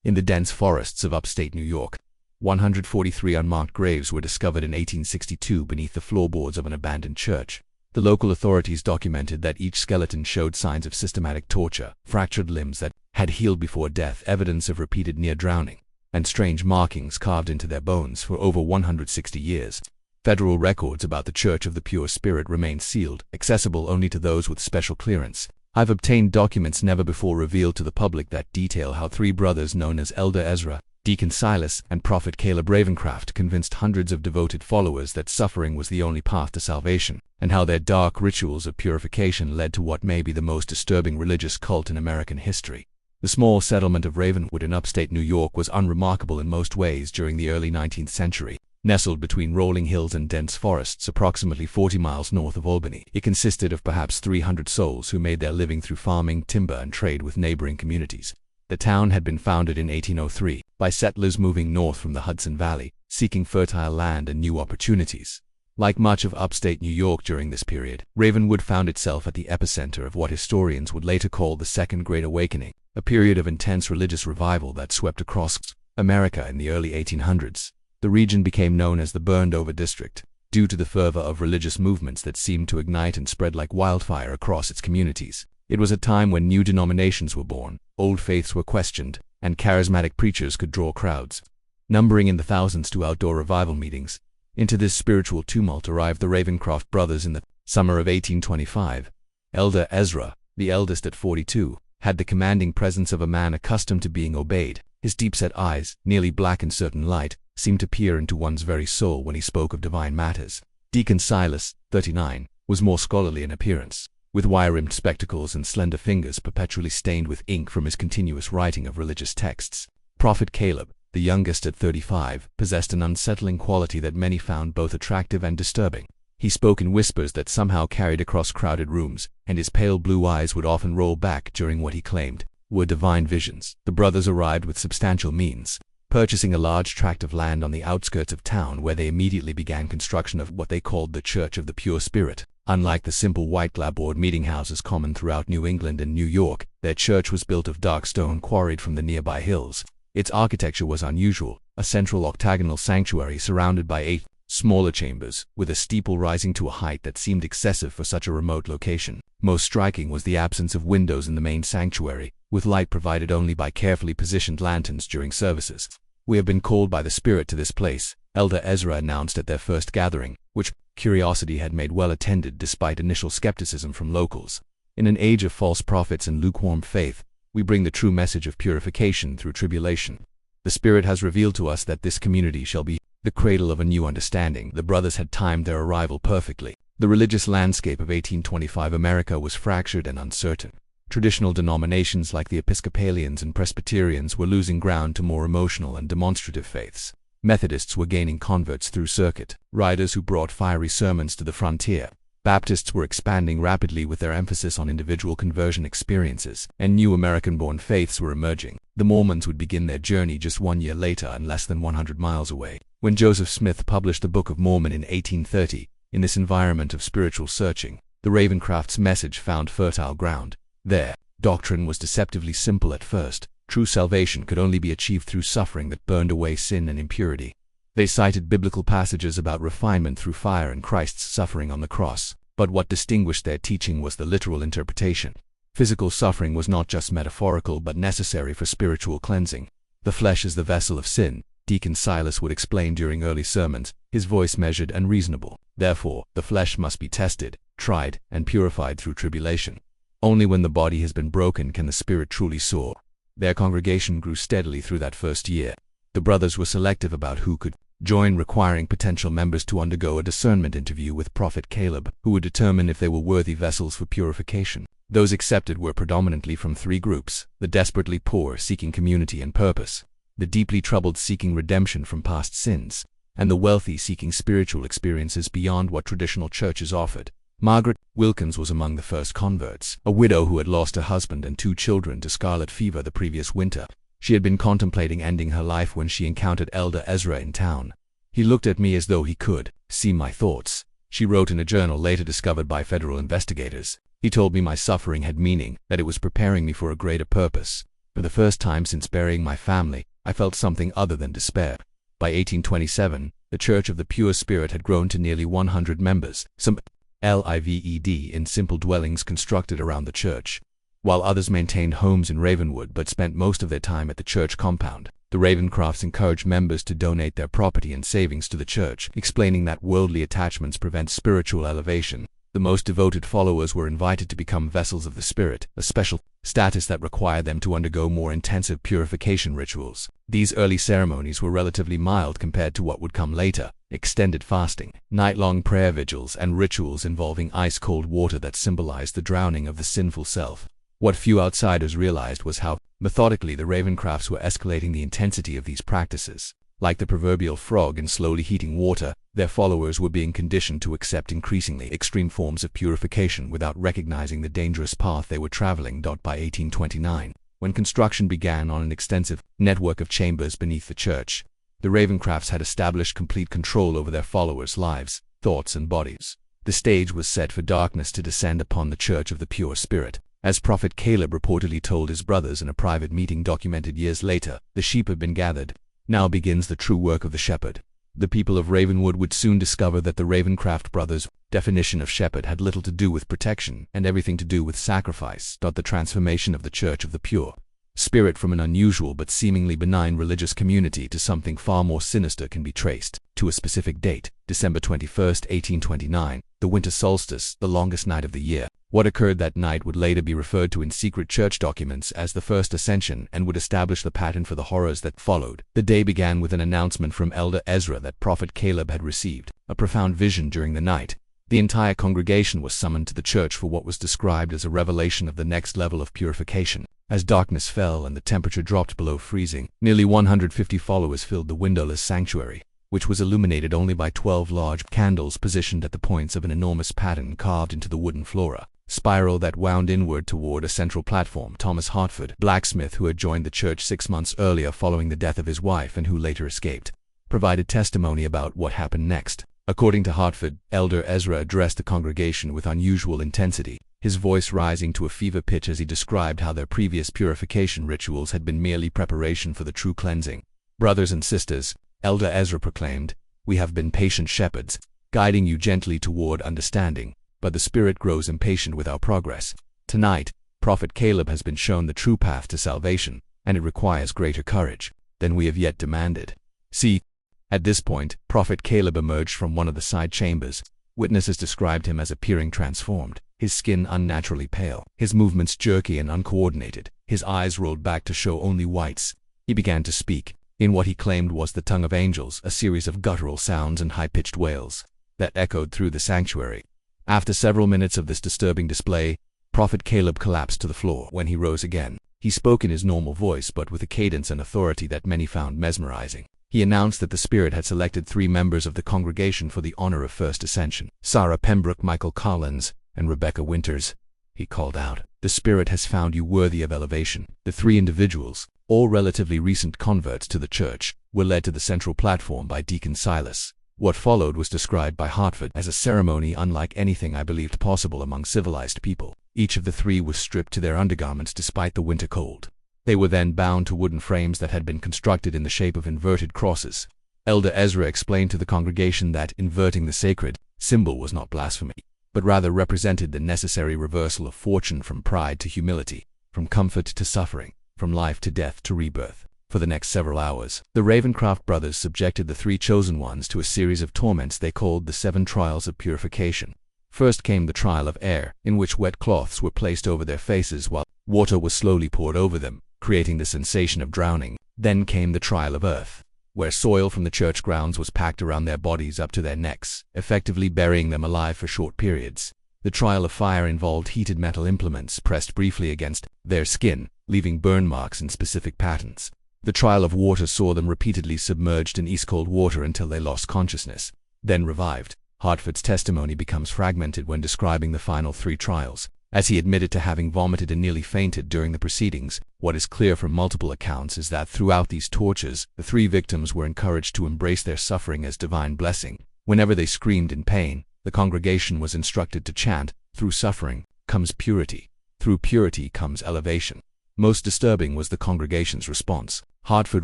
In the dense forests of upstate New York, 143 unmarked graves were discovered in 1862 beneath the floorboards of an abandoned church. The local authorities documented that each skeleton showed signs of systematic torture, fractured limbs that had healed before death, evidence of repeated near drowning, and strange markings carved into their bones for over 160 years. Federal records about the Church of the Pure Spirit remain sealed, accessible only to those with special clearance. I've obtained documents never before revealed to the public that detail how three brothers known as Elder Ezra, Deacon Silas, and Prophet Caleb Ravencroft convinced hundreds of devoted followers that suffering was the only path to salvation, and how their dark rituals of purification led to what may be the most disturbing religious cult in American history. The small settlement of Ravenwood in upstate New York was unremarkable in most ways during the early 19th century. Nestled between rolling hills and dense forests approximately 40 miles north of Albany, it consisted of perhaps 300 souls who made their living through farming, timber, and trade with neighboring communities. The town had been founded in 1803 by settlers moving north from the Hudson Valley, seeking fertile land and new opportunities. Like much of upstate New York during this period, Ravenwood found itself at the epicenter of what historians would later call the Second Great Awakening, a period of intense religious revival that swept across America in the early 1800s. The region became known as the Burned-Over District, due to the fervor of religious movements that seemed to ignite and spread like wildfire across its communities. It was a time when new denominations were born, old faiths were questioned, and charismatic preachers could draw crowds, numbering in the thousands, to outdoor revival meetings. Into this spiritual tumult arrived the Ravencroft brothers in the summer of 1825. Elder Ezra, the eldest at 42, had the commanding presence of a man accustomed to being obeyed. His deep-set eyes, nearly black in certain light, seemed to peer into one's very soul when he spoke of divine matters. Deacon Silas, 39, was more scholarly in appearance, with wire-rimmed spectacles and slender fingers perpetually stained with ink from his continuous writing of religious texts. Prophet Caleb, the youngest at 35, possessed an unsettling quality that many found both attractive and disturbing. He spoke in whispers that somehow carried across crowded rooms, and his pale blue eyes would often roll back during what he claimed were divine visions. The brothers arrived with substantial means, purchasing a large tract of land on the outskirts of town, where they immediately began construction of what they called the Church of the Pure Spirit. Unlike the simple white clapboard meeting houses common throughout New England and New York, their church was built of dark stone quarried from the nearby hills. Its architecture was unusual, a central octagonal sanctuary surrounded by 8 smaller chambers, with a steeple rising to a height that seemed excessive for such a remote location. Most striking was the absence of windows in the main sanctuary, with light provided only by carefully positioned lanterns during services. "We have been called by the Spirit to this place," Elder Ezra announced at their first gathering, which curiosity had made well attended despite initial skepticism from locals. "In an age of false prophets and lukewarm faith, we bring the true message of purification through tribulation. The Spirit has revealed to us that this community shall be the cradle of a new understanding." The brothers had timed their arrival perfectly. The religious landscape of 1825 America was fractured and uncertain. Traditional denominations like the Episcopalians and Presbyterians were losing ground to more emotional and demonstrative faiths. Methodists were gaining converts through circuit riders who brought fiery sermons to the frontier. Baptists were expanding rapidly with their emphasis on individual conversion experiences, and new American-born faiths were emerging. The Mormons would begin their journey just 1 year later and less than 100 miles away. When Joseph Smith published the Book of Mormon in 1830, in this environment of spiritual searching, the Ravencrofts' message found fertile ground. Their doctrine was deceptively simple at first. True salvation could only be achieved through suffering that burned away sin and impurity. They cited biblical passages about refinement through fire and Christ's suffering on the cross. But what distinguished their teaching was the literal interpretation. Physical suffering was not just metaphorical but necessary for spiritual cleansing. "The flesh is the vessel of sin," Deacon Silas would explain during early sermons, his voice measured and reasonable. "Therefore, the flesh must be tested, tried, and purified through tribulation. Only when the body has been broken can the spirit truly soar." Their congregation grew steadily through that first year. The brothers were selective about who could join, requiring potential members to undergo a discernment interview with Prophet Caleb, who would determine if they were worthy vessels for purification. Those accepted were predominantly from 3 groups: the desperately poor seeking community and purpose, the deeply troubled seeking redemption from past sins, and the wealthy seeking spiritual experiences beyond what traditional churches offered. Margaret Wilkins was among the first converts, a widow who had lost her husband and 2 children to scarlet fever the previous winter. She had been contemplating ending her life when she encountered Elder Ezra in town. "He looked at me as though he could see my thoughts," she wrote in a journal later discovered by federal investigators. "He told me my suffering had meaning, that it was preparing me for a greater purpose. For the first time since burying my family, I felt something other than despair. By 1827, the Church of the Pure Spirit had grown to nearly 100 members, some lived in simple dwellings constructed around the church, while others maintained homes in Ravenwood but spent most of their time at the church compound. The Ravencrofts encouraged members to donate their property and savings to the church, explaining that worldly attachments prevent spiritual elevation. The most devoted followers were invited to become vessels of the Spirit, a special status that required them to undergo more intensive purification rituals. These early ceremonies were relatively mild compared to what would come later: extended fasting, night-long prayer vigils, and rituals involving ice-cold water that symbolized the drowning of the sinful self. What few outsiders realized was how methodically the Ravencrofts were escalating the intensity of these practices. Like the proverbial frog in slowly heating water, their followers were being conditioned to accept increasingly extreme forms of purification without recognizing the dangerous path they were traveling. By 1829, when construction began on an extensive network of chambers beneath the church, the Ravencrofts had established complete control over their followers' lives, thoughts, and bodies. The stage was set for darkness to descend upon the Church of the Pure Spirit. As Prophet Caleb reportedly told his brothers in a private meeting documented years later, "The sheep have been gathered. Now begins the true work of the shepherd." The people of Ravenwood would soon discover that the Ravencroft brothers' definition of shepherd had little to do with protection and everything to do with sacrifice. The transformation of the Church of the Pure Spirit from an unusual but seemingly benign religious community to something far more sinister can be traced to a specific date: December 21st, 1829, the winter solstice, the longest night of the year. What occurred that night would later be referred to in secret church documents as the First Ascension and would establish the pattern for the horrors that followed. The day began with an announcement from Elder Ezra that Prophet Caleb had received a profound vision during the night. The entire congregation was summoned to the church for what was described as a revelation of the next level of purification. As darkness fell and the temperature dropped below freezing, nearly 150 followers filled the windowless sanctuary, which was illuminated only by 12 large candles positioned at the points of an enormous pattern carved into the wooden flora spiral that wound inward toward a central platform. Thomas Hartford, blacksmith who had joined the church 6 months earlier following the death of his wife and who later escaped, provided testimony about what happened next. According to Hartford, Elder Ezra addressed the congregation with unusual intensity, his voice rising to a fever pitch as he described how their previous purification rituals had been merely preparation for the true cleansing. "Brothers and sisters," Elder Ezra proclaimed, "we have been patient shepherds, guiding you gently toward understanding, but the Spirit grows impatient with our progress. Tonight, Prophet Caleb has been shown the true path to salvation, and it requires greater courage than we have yet demanded. See." At this point, Prophet Caleb emerged from one of the side chambers. Witnesses described him as appearing transformed, his skin unnaturally pale, his movements jerky and uncoordinated, his eyes rolled back to show only whites. He began to speak, in what he claimed was the tongue of angels, a series of guttural sounds and high-pitched wails that echoed through the sanctuary. After several minutes of this disturbing display, Prophet Caleb collapsed to the floor. When he rose again, he spoke in his normal voice but with a cadence and authority that many found mesmerizing. He announced that the Spirit had selected 3 members of the congregation for the honor of First Ascension: Sarah Pembroke, Michael Collins, and Rebecca Winters. He called out, "The Spirit has found you worthy of elevation." The 3 individuals, all relatively recent converts to the church, were led to the central platform by Deacon Silas. What followed was described by Hartford as a ceremony unlike anything I believed possible among civilized people. Each of the 3 was stripped to their undergarments despite the winter cold. They were then bound to wooden frames that had been constructed in the shape of inverted crosses. Elder Ezra explained to the congregation that inverting the sacred symbol was not blasphemy, but rather represented the necessary reversal of fortune from pride to humility, from comfort to suffering, from life to death to rebirth. For the next several hours, the Ravencroft brothers subjected the 3 chosen ones to a series of torments they called the 7 trials of purification. First came the trial of air, in which wet cloths were placed over their faces while water was slowly poured over them, creating the sensation of drowning. Then came the trial of earth, where soil from the church grounds was packed around their bodies up to their necks, effectively burying them alive for short periods. The trial of fire involved heated metal implements pressed briefly against their skin, leaving burn marks in specific patterns. The trial of water saw them repeatedly submerged in ice-cold water until they lost consciousness, then revived. Hartford's testimony becomes fragmented when describing the final 3 trials, as he admitted to having vomited and nearly fainted during the proceedings. What is clear from multiple accounts is that throughout these tortures, the 3 victims were encouraged to embrace their suffering as divine blessing. Whenever they screamed in pain, the congregation was instructed to chant, "Through suffering comes purity. Through purity comes elevation." Most disturbing was the congregation's response. Hartford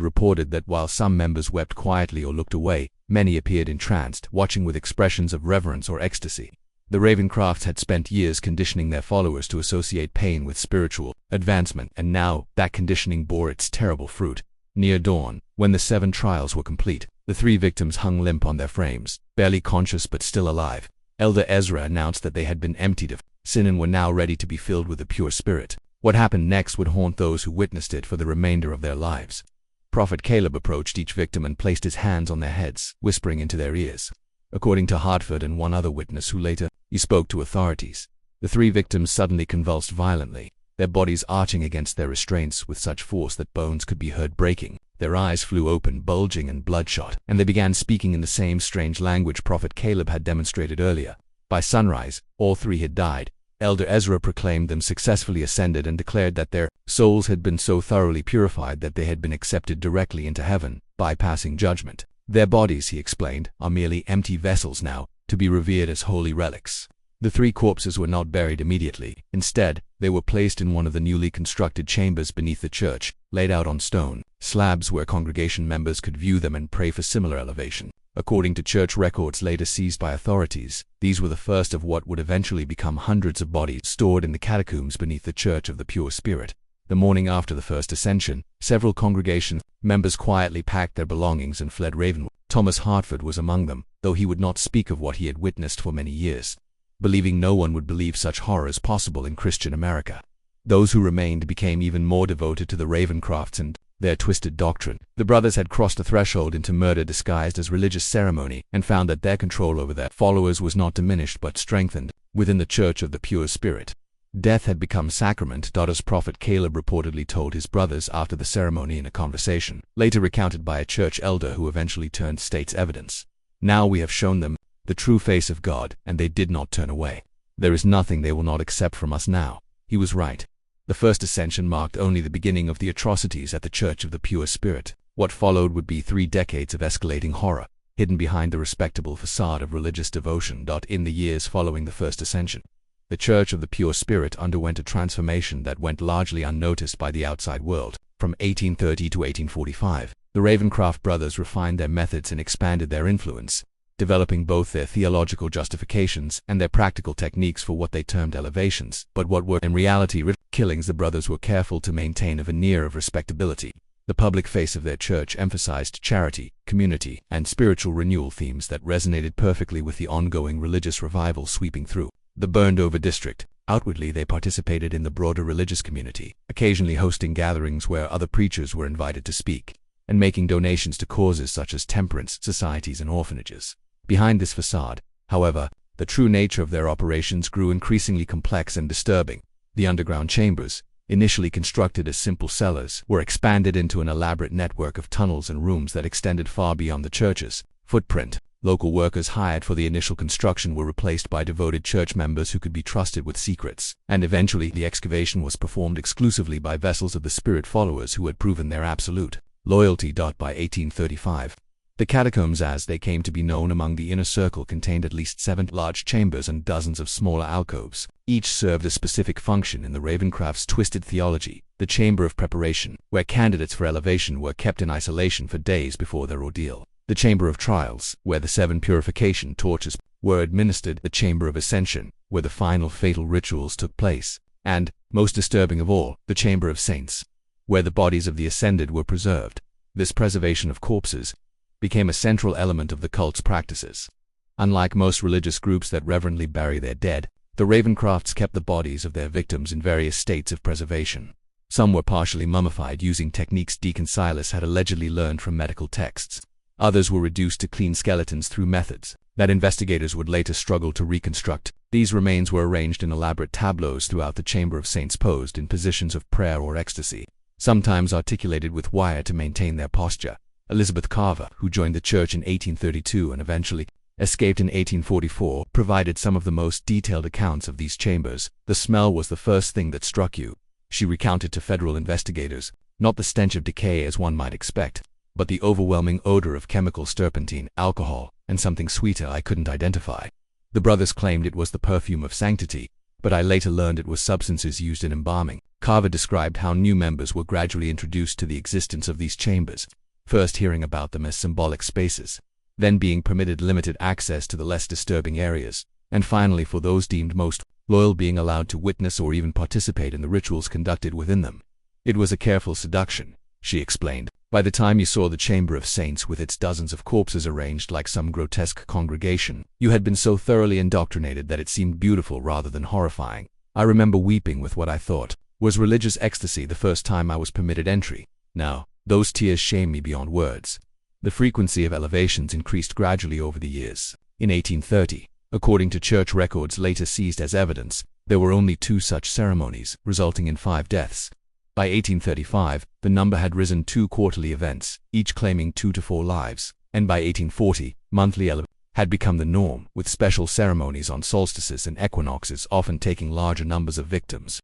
reported that while some members wept quietly or looked away, many appeared entranced, watching with expressions of reverence or ecstasy. The Ravencrofts had spent years conditioning their followers to associate pain with spiritual advancement, and now that conditioning bore its terrible fruit. Near dawn, when the 7 trials were complete, the 3 victims hung limp on their frames, barely conscious but still alive. Elder Ezra announced that they had been emptied of sin and were now ready to be filled with the pure spirit. What happened next would haunt those who witnessed it for the remainder of their lives. Prophet Caleb approached each victim and placed his hands on their heads, whispering into their ears. According to Hartford and one other witness who later he spoke to authorities, the 3 victims suddenly convulsed violently, their bodies arching against their restraints with such force that bones could be heard breaking. Their eyes flew open, bulging and bloodshot, and they began speaking in the same strange language Prophet Caleb had demonstrated earlier. By sunrise, all 3 had died. Elder Ezra proclaimed them successfully ascended and declared that their souls had been so thoroughly purified that they had been accepted directly into heaven, bypassing judgment. Their bodies, he explained, are merely empty vessels now, to be revered as holy relics. The 3 corpses were not buried immediately. Instead, they were placed in one of the newly constructed chambers beneath the church, laid out on stone slabs where congregation members could view them and pray for similar elevation. According to church records later seized by authorities, these were the first of what would eventually become hundreds of bodies stored in the catacombs beneath the Church of the Pure Spirit. The morning after the first ascension, several congregation members quietly packed their belongings and fled Ravencroft. Thomas Hartford was among them, though he would not speak of what he had witnessed for many years, believing no one would believe such horrors possible in Christian America. Those who remained became even more devoted to the Ravencrofts and their twisted doctrine. The brothers had crossed a threshold into murder disguised as religious ceremony and found that their control over their followers was not diminished but strengthened within the Church of the Pure Spirit. Death had become sacrament, as Prophet Caleb reportedly told his brothers after the ceremony in a conversation, later recounted by a church elder who eventually turned state's evidence. Now we have shown them the true face of God, and they did not turn away. There is nothing they will not accept from us now. He was right. The first ascension marked only the beginning of the atrocities at the Church of the Pure Spirit. What followed would be 3 decades of escalating horror, hidden behind the respectable facade of religious devotion. In the years following the first ascension, the Church of the Pure Spirit underwent a transformation that went largely unnoticed by the outside world. From 1830 to 1845, the Ravencroft brothers refined their methods and expanded their influence, developing both their theological justifications and their practical techniques for what they termed elevations, but what were in reality killings. The brothers were careful to maintain a veneer of respectability. The public face of their church emphasized charity, community, and spiritual renewal themes that resonated perfectly with the ongoing religious revival sweeping through the burned-over district. Outwardly, they participated in the broader religious community, occasionally hosting gatherings where other preachers were invited to speak, and making donations to causes such as temperance societies and orphanages. Behind this facade, however, the true nature of their operations grew increasingly complex and disturbing. The underground chambers, initially constructed as simple cellars, were expanded into an elaborate network of tunnels and rooms that extended far beyond the church's footprint. Local workers hired for the initial construction were replaced by devoted church members who could be trusted with secrets, and eventually the excavation was performed exclusively by vessels of the Spirit followers who had proven their absolute loyalty. By 1835, the catacombs, as they came to be known among the inner circle, contained at least 7 large chambers and dozens of smaller alcoves. Each served a specific function in the Ravencrofts' twisted theology. The chamber of preparation, where candidates for elevation were kept in isolation for days before their ordeal. The chamber of trials, where the 7 purification torches were administered. The chamber of ascension, where the final fatal rituals took place. And, most disturbing of all, the chamber of saints, where the bodies of the ascended were preserved. This preservation of corpses became a central element of the cult's practices. Unlike most religious groups that reverently bury their dead, the Ravencrofts kept the bodies of their victims in various states of preservation. Some were partially mummified using techniques Deacon Silas had allegedly learned from medical texts. Others were reduced to clean skeletons through methods that investigators would later struggle to reconstruct. These remains were arranged in elaborate tableaus throughout the chamber of saints, posed in positions of prayer or ecstasy, sometimes articulated with wire to maintain their posture. Elizabeth Carver, who joined the church in 1832 and eventually escaped in 1844, provided some of the most detailed accounts of these chambers. The smell was the first thing that struck you, she recounted to federal investigators. Not the stench of decay as one might expect, but the overwhelming odor of chemicals, turpentine, alcohol, and something sweeter I couldn't identify. The brothers claimed it was the perfume of sanctity, but I later learned it was substances used in embalming. Carver described how new members were gradually introduced to the existence of these chambers, first hearing about them as symbolic spaces, then being permitted limited access to the less disturbing areas, and finally for those deemed most loyal being allowed to witness or even participate in the rituals conducted within them. It was a careful seduction, she explained. By the time you saw the Chamber of Saints with its dozens of corpses arranged like some grotesque congregation, you had been so thoroughly indoctrinated that it seemed beautiful rather than horrifying. I remember weeping with what I thought was religious ecstasy the first time I was permitted entry. Now, those tears shame me beyond words. The frequency of elevations increased gradually over the years. In 1830, according to church records later seized as evidence, there were only 2 such ceremonies, resulting in 5 deaths. By 1835, the number had risen 2 quarterly events, each claiming 2 to 4 lives, and by 1840, monthly elevations had become the norm, with special ceremonies on solstices and equinoxes often taking larger numbers of victims.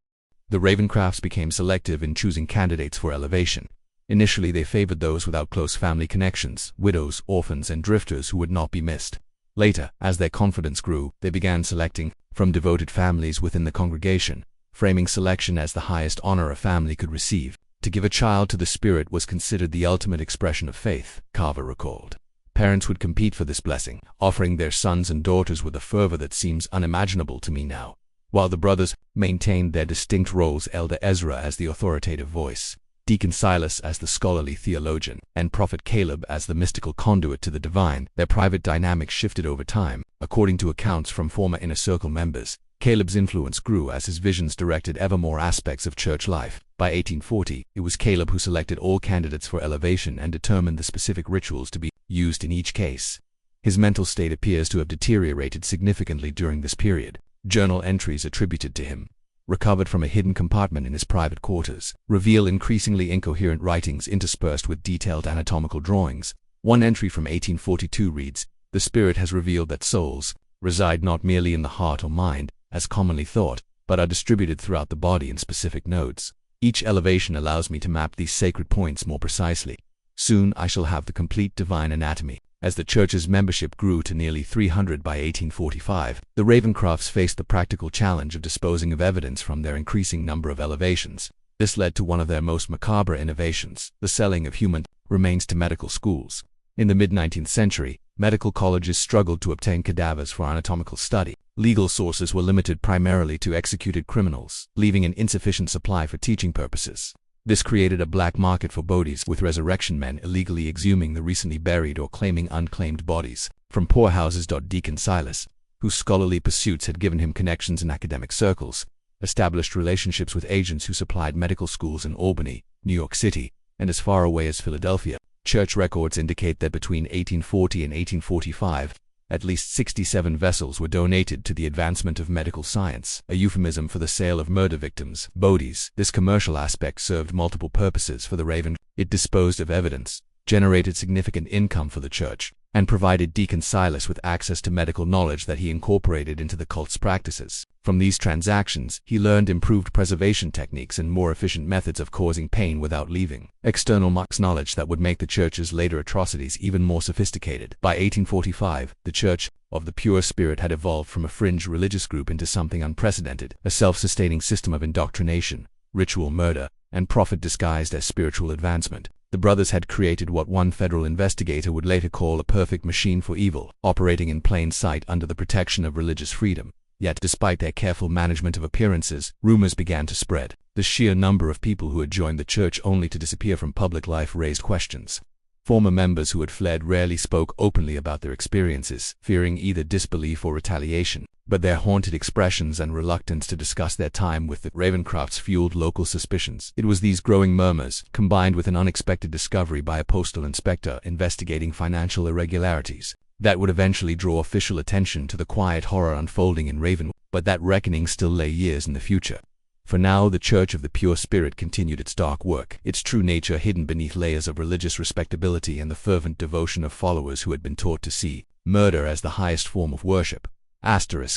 The Ravencrofts became selective in choosing candidates for elevation. Initially they favored those without close family connections, widows, orphans, and drifters who would not be missed. Later, as their confidence grew, they began selecting from devoted families within the congregation, framing selection as the highest honor a family could receive. To give a child to the Spirit was considered the ultimate expression of faith, Carver recalled. Parents would compete for this blessing, offering their sons and daughters with a fervor that seems unimaginable to me now. While the brothers maintained their distinct roles, Elder Ezra as the authoritative voice, Deacon Silas as the scholarly theologian, and Prophet Caleb as the mystical conduit to the divine, their private dynamics shifted over time. According to accounts from former Inner Circle members, Caleb's influence grew as his visions directed ever more aspects of church life. By 1840, it was Caleb who selected all candidates for elevation and determined the specific rituals to be used in each case. His mental state appears to have deteriorated significantly during this period. Journal entries attributed to him, recovered from a hidden compartment in his private quarters, reveal increasingly incoherent writings interspersed with detailed anatomical drawings. One entry from 1842 reads, "The Spirit has revealed that souls reside not merely in the heart or mind, as commonly thought, but are distributed throughout the body in specific nodes. Each elevation allows me to map these sacred points more precisely. Soon I shall have the complete divine anatomy." As the church's membership grew to nearly 300 by 1845, the Ravencrofts faced the practical challenge of disposing of evidence from their increasing number of elevations. This led to one of their most macabre innovations, the selling of human remains to medical schools. In the mid-19th century, medical colleges struggled to obtain cadavers for anatomical study. Legal sources were limited primarily to executed criminals, leaving an insufficient supply for teaching purposes. This created a black market for bodies, with resurrection men illegally exhuming the recently buried or claiming unclaimed bodies from poorhouses. Deacon Silas, whose scholarly pursuits had given him connections in academic circles, established relationships with agents who supplied medical schools in Albany, New York City, and as far away as Philadelphia. Church records indicate that between 1840 and 1845, at least 67 vessels were donated to the advancement of medical science, a euphemism for the sale of murder victims, bodies. This commercial aspect served multiple purposes for the Raven. It disposed of evidence, generated significant income for the church, and provided Deacon Silas with access to medical knowledge that he incorporated into the cult's practices. From these transactions, he learned improved preservation techniques and more efficient methods of causing pain without leaving external marks, knowledge that would make the church's later atrocities even more sophisticated. By 1845, the Church of the Pure Spirit had evolved from a fringe religious group into something unprecedented, a self-sustaining system of indoctrination, ritual murder, and profit disguised as spiritual advancement. The brothers had created what one federal investigator would later call a perfect machine for evil, operating in plain sight under the protection of religious freedom. Yet, despite their careful management of appearances, rumors began to spread. The sheer number of people who had joined the church only to disappear from public life raised questions. Former members who had fled rarely spoke openly about their experiences, fearing either disbelief or retaliation. But their haunted expressions and reluctance to discuss their time with the Ravencrofts fueled local suspicions. It was these growing murmurs, combined with an unexpected discovery by a postal inspector investigating financial irregularities, that would eventually draw official attention to the quiet horror unfolding in Raven. But that reckoning still lay years in the future. For now, the Church of the Pure Spirit continued its dark work, its true nature hidden beneath layers of religious respectability and the fervent devotion of followers who had been taught to see murder as the highest form of worship.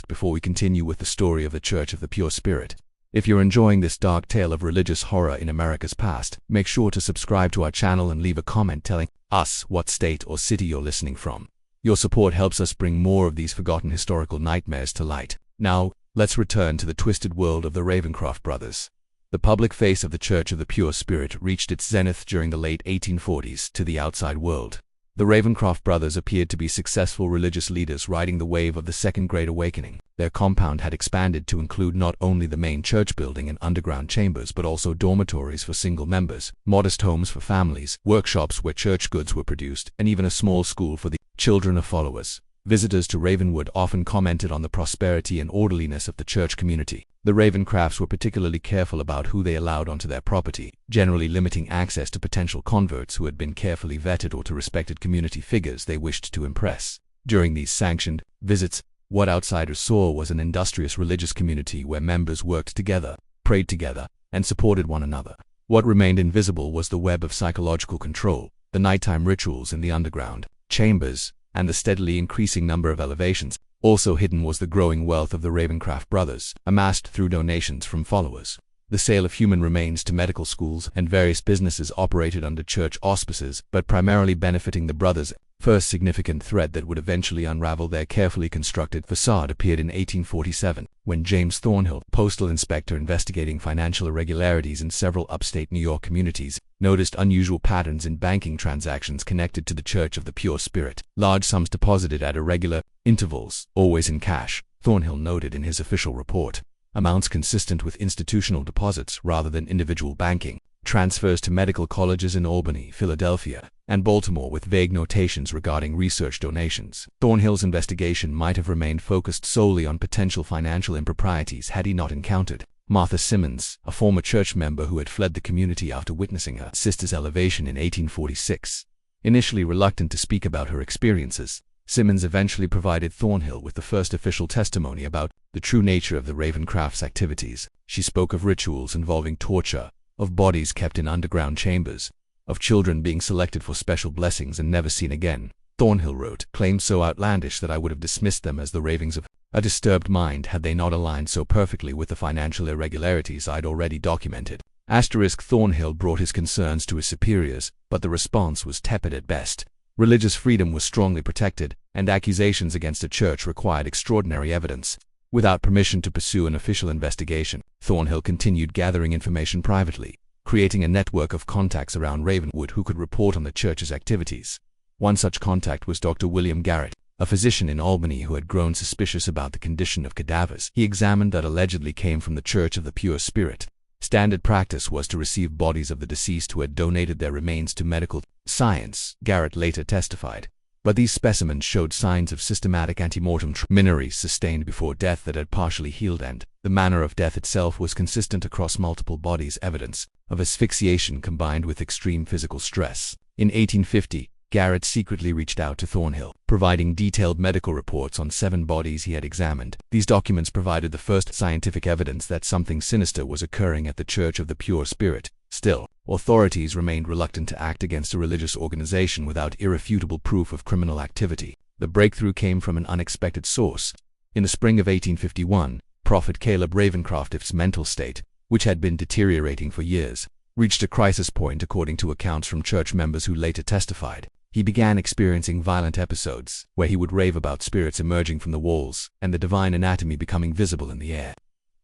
Before we continue with the story of the Church of the Pure Spirit, if you're enjoying this dark tale of religious horror in America's past, make sure to subscribe to our channel and leave a comment telling us what state or city you're listening from. Your support helps us bring more of these forgotten historical nightmares to light. Now, Let's return to the twisted world of the Ravencroft brothers. The public face of the Church of the Pure Spirit reached its zenith during the late 1840s to the outside world. The Ravencroft brothers appeared to be successful religious leaders riding the wave of the Second Great Awakening. Their compound had expanded to include not only the main church building and underground chambers but also dormitories for single members, modest homes for families, workshops where church goods were produced, and even a small school for the children of followers. Visitors to Ravenwood often commented on the prosperity and orderliness of the church community. The Ravencrofts were particularly careful about who they allowed onto their property, generally limiting access to potential converts who had been carefully vetted or to respected community figures they wished to impress. During these sanctioned visits, what outsiders saw was an industrious religious community where members worked together, prayed together, and supported one another. What remained invisible was the web of psychological control, the nighttime rituals in the underground chambers, and the steadily increasing number of elevations. Also hidden was the growing wealth of the Ravencroft brothers, amassed through donations from followers. The sale of human remains to medical schools and various businesses operated under church auspices, but primarily benefiting the brothers. First significant thread that would eventually unravel their carefully constructed facade appeared in 1847, when James Thornhill, postal inspector investigating financial irregularities in several upstate New York communities, noticed unusual patterns in banking transactions connected to the Church of the Pure Spirit. Large sums deposited at irregular intervals, always in cash, Thornhill noted in his official report. Amounts consistent with institutional deposits rather than individual banking. Transfers to medical colleges in Albany, Philadelphia, and Baltimore with vague notations regarding research donations. Thornhill's investigation might have remained focused solely on potential financial improprieties had he not encountered Martha Simmons, a former church member who had fled the community after witnessing her sister's elevation in 1846. Initially reluctant to speak about her experiences, Simmons eventually provided Thornhill with the first official testimony about the true nature of the Ravencrofts' activities. She spoke of rituals involving torture, of bodies kept in underground chambers, of children being selected for special blessings and never seen again. Thornhill wrote, claims so outlandish that I would have dismissed them as the ravings of a disturbed mind had they not aligned so perfectly with the financial irregularities I'd already documented. Thornhill brought his concerns to his superiors, but the response was tepid at best. Religious freedom was strongly protected, and accusations against a church required extraordinary evidence. Without permission to pursue an official investigation, Thornhill continued gathering information privately, creating a network of contacts around Ravenwood who could report on the church's activities. One such contact was Dr. William Garrett, a physician in Albany who had grown suspicious about the condition of cadavers he examined that allegedly came from the Church of the Pure Spirit. Standard practice was to receive bodies of the deceased who had donated their remains to medical science, Garrett later testified. But these specimens showed signs of systematic antemortem injuries sustained before death that had partially healed, and the manner of death itself was consistent across multiple bodies, evidence of asphyxiation combined with extreme physical stress. In 1850, Garrett secretly reached out to Thornhill, providing detailed medical reports on 7 bodies he had examined. These documents provided the first scientific evidence that something sinister was occurring at the Church of the Pure Spirit. Still, authorities remained reluctant to act against a religious organization without irrefutable proof of criminal activity. The breakthrough came from an unexpected source. In the spring of 1851, Prophet Caleb Ravencroft's mental state, which had been deteriorating for years, reached a crisis point according to accounts from church members who later testified. He began experiencing violent episodes, where he would rave about spirits emerging from the walls and the divine anatomy becoming visible in the air.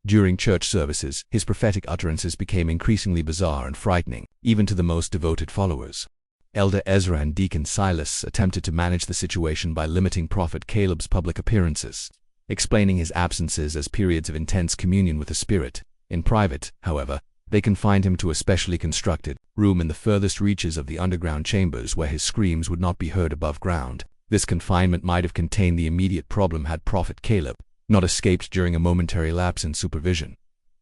During church services, his prophetic utterances became increasingly bizarre and frightening, even to the most devoted followers. Elder Ezra and Deacon Silas attempted to manage the situation by limiting Prophet Caleb's public appearances, explaining his absences as periods of intense communion with the Spirit. In private, however, they confined him to a specially constructed room in the furthest reaches of the underground chambers where his screams would not be heard above ground. This confinement might have contained the immediate problem had Prophet Caleb not escaped during a momentary lapse in supervision.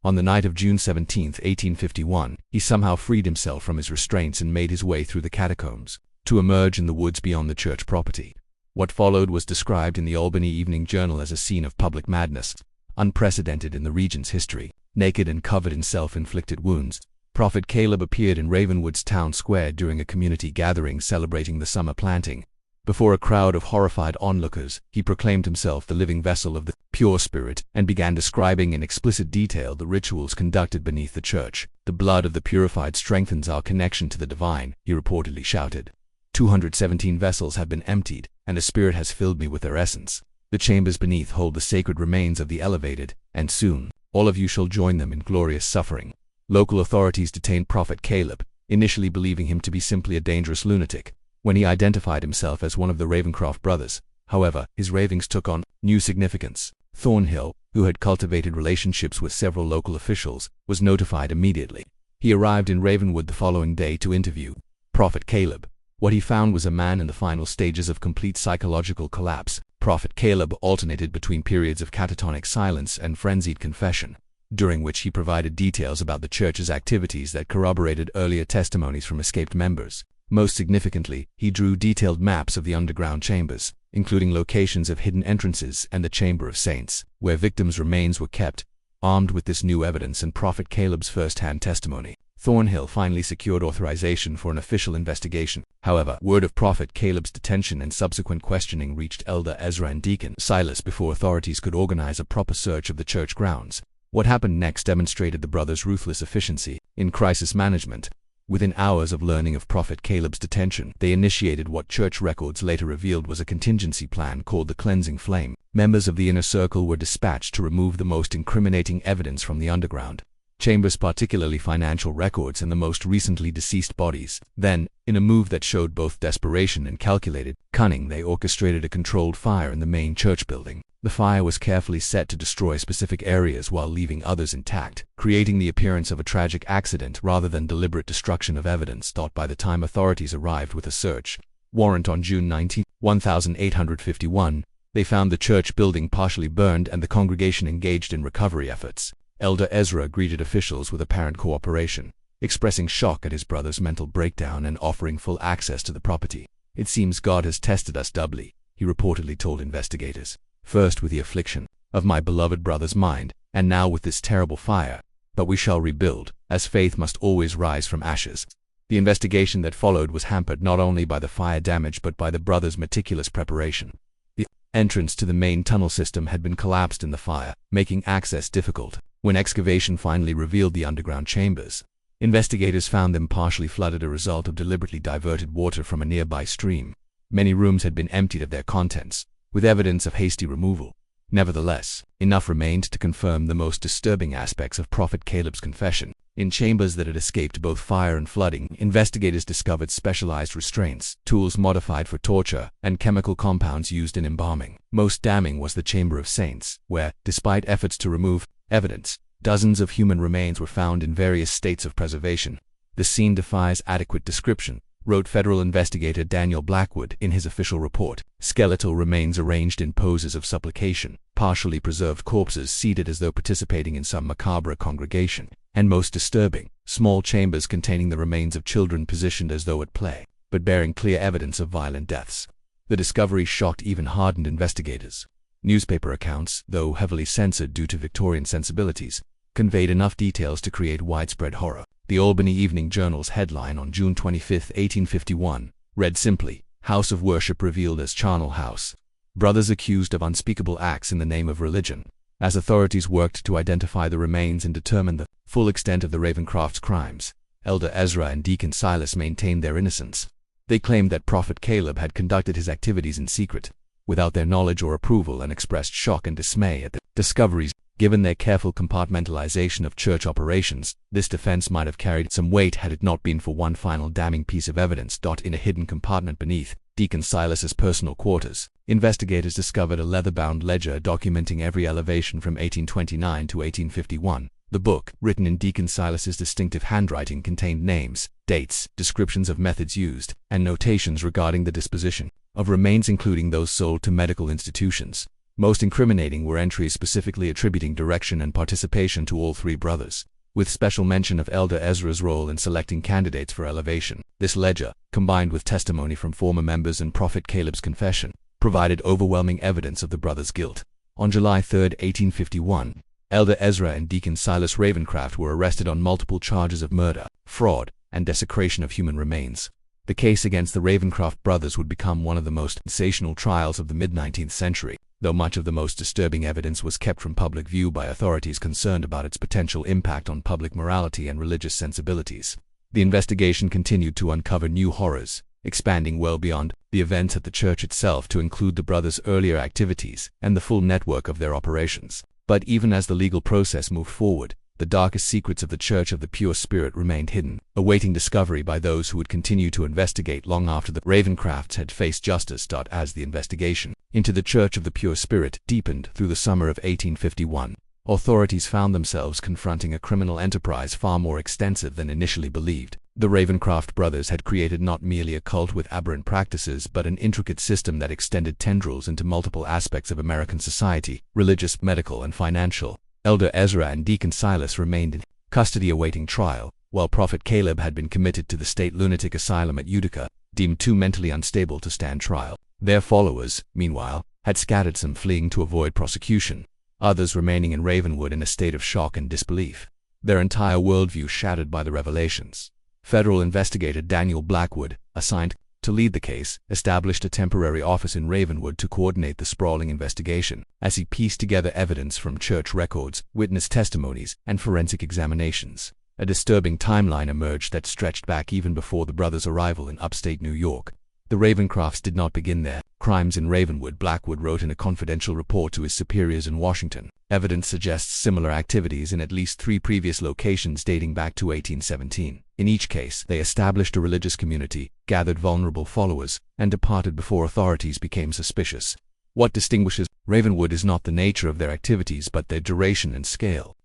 On the night of June 17, 1851, he somehow freed himself from his restraints and made his way through the catacombs, to emerge in the woods beyond the church property. What followed was described in the Albany Evening Journal as a scene of public madness, unprecedented in the region's history. Naked and covered in self-inflicted wounds, Prophet Caleb appeared in Ravenwood's town square during a community gathering celebrating the summer planting. Before a crowd of horrified onlookers, he proclaimed himself the living vessel of the pure spirit and began describing in explicit detail the rituals conducted beneath the church. "The blood of the purified strengthens our connection to the divine," he reportedly shouted. 217 vessels have been emptied, and the Spirit has filled me with their essence. The chambers beneath hold the sacred remains of the elevated, and soon, all of you shall join them in glorious suffering. Local authorities detained Prophet Caleb, initially believing him to be simply a dangerous lunatic. When he identified himself as one of the Ravencroft brothers, however, his ravings took on new significance. Thornhill, who had cultivated relationships with several local officials, was notified immediately. He arrived in Ravenwood the following day to interview Prophet Caleb. What he found was a man in the final stages of complete psychological collapse. Prophet Caleb alternated between periods of catatonic silence and frenzied confession, during which he provided details about the church's activities that corroborated earlier testimonies from escaped members. Most significantly, he drew detailed maps of the underground chambers, including locations of hidden entrances and the Chamber of Saints, where victims' remains were kept. Armed with this new evidence and Prophet Caleb's first-hand testimony, Thornhill finally secured authorization for an official investigation. However, word of Prophet Caleb's detention and subsequent questioning reached Elder Ezra and Deacon Silas before authorities could organize a proper search of the church grounds. What happened next demonstrated the brothers' ruthless efficiency in crisis management. Within hours of learning of Prophet Caleb's detention, they initiated what church records later revealed was a contingency plan called the Cleansing Flame. Members of the inner circle were dispatched to remove the most incriminating evidence from the underground chambers, particularly financial records and the most recently deceased bodies. Then, in a move that showed both desperation and calculated cunning, they orchestrated a controlled fire in the main church building. The fire was carefully set to destroy specific areas while leaving others intact, creating the appearance of a tragic accident rather than deliberate destruction of evidence. By the time authorities arrived with a search warrant on June 19, 1851, they found the church building partially burned and the congregation engaged in recovery efforts. Elder Ezra greeted officials with apparent cooperation, expressing shock at his brother's mental breakdown and offering full access to the property. "It seems God has tested us doubly," he reportedly told investigators. "First with the affliction of my beloved brother's mind, and now with this terrible fire. But we shall rebuild, as faith must always rise from ashes." The investigation that followed was hampered not only by the fire damage but by the brothers' meticulous preparation. The entrance to the main tunnel system had been collapsed in the fire, making access difficult. When excavation finally revealed the underground chambers, investigators found them partially flooded, a result of deliberately diverted water from a nearby stream. Many rooms had been emptied of their contents, with evidence of hasty removal. Nevertheless, enough remained to confirm the most disturbing aspects of Prophet Caleb's confession. In chambers that had escaped both fire and flooding, investigators discovered specialized restraints, tools modified for torture, and chemical compounds used in embalming. Most damning was the Chamber of Saints, where, despite efforts to remove evidence, dozens of human remains were found in various states of preservation. "The scene defies adequate description," wrote federal investigator Daniel Blackwood in his official report. "Skeletal remains arranged in poses of supplication, partially preserved corpses seated as though participating in some macabre congregation, and most disturbing, small chambers containing the remains of children positioned as though at play, but bearing clear evidence of violent deaths." The discovery shocked even hardened investigators. Newspaper accounts, though heavily censored due to Victorian sensibilities, conveyed enough details to create widespread horror. The Albany Evening Journal's headline on June 25, 1851, read simply, "House of Worship Revealed as Charnel House. Brothers accused of unspeakable acts in the name of religion." As authorities worked to identify the remains and determine the full extent of the Ravencrofts' crimes, Elder Ezra and Deacon Silas maintained their innocence. They claimed that Prophet Caleb had conducted his activities in secret, without their knowledge or approval, and expressed shock and dismay at the discoveries. Given their careful compartmentalization of church operations, this defense might have carried some weight had it not been for one final damning piece of evidence. In a hidden compartment beneath Deacon Silas's personal quarters, investigators discovered a leather-bound ledger documenting every elevation from 1829 to 1851. The book, written in Deacon Silas's distinctive handwriting, contained names, dates, descriptions of methods used, and notations regarding the disposition of remains, including those sold to medical institutions. Most incriminating were entries specifically attributing direction and participation to all three brothers, with special mention of Elder Ezra's role in selecting candidates for elevation. This ledger, combined with testimony from former members and Prophet Caleb's confession, provided overwhelming evidence of the brothers' guilt. On July 3, 1851, Elder Ezra and Deacon Silas Ravencroft were arrested on multiple charges of murder, fraud, and desecration of human remains. The case against the Ravencroft brothers would become one of the most sensational trials of the mid-19th century, though much of the most disturbing evidence was kept from public view by authorities concerned about its potential impact on public morality and religious sensibilities. The investigation continued to uncover new horrors, expanding well beyond the events at the church itself to include the brothers' earlier activities and the full network of their operations. But even as the legal process moved forward, the darkest secrets of the Church of the Pure Spirit remained hidden, awaiting discovery by those who would continue to investigate long after the Ravencrofts had faced justice. As the investigation into the Church of the Pure Spirit deepened through the summer of 1851, authorities found themselves confronting a criminal enterprise far more extensive than initially believed. The Ravencroft brothers had created not merely a cult with aberrant practices but an intricate system that extended tendrils into multiple aspects of American society, religious, medical, and financial. Elder Ezra and Deacon Silas remained in custody awaiting trial, while Prophet Caleb had been committed to the state lunatic asylum at Utica, deemed too mentally unstable to stand trial. Their followers, meanwhile, had scattered, some fleeing to avoid prosecution, others remaining in Ravenwood in a state of shock and disbelief, their entire worldview shattered by the revelations. Federal investigator Daniel Blackwood, assigned to lead the case, established a temporary office in Ravenwood to coordinate the sprawling investigation, as he pieced together evidence from church records, witness testimonies, and forensic examinations. A disturbing timeline emerged that stretched back even before the brothers' arrival in upstate New York. The Ravencrofts did not begin their crimes in Ravenwood, Blackwood wrote in a confidential report to his superiors in Washington. Evidence suggests similar activities in at least 3 previous locations dating back to 1817. In each case, they established a religious community, gathered vulnerable followers, and departed before authorities became suspicious. What distinguishes Ravenwood is not the nature of their activities but their duration and scale.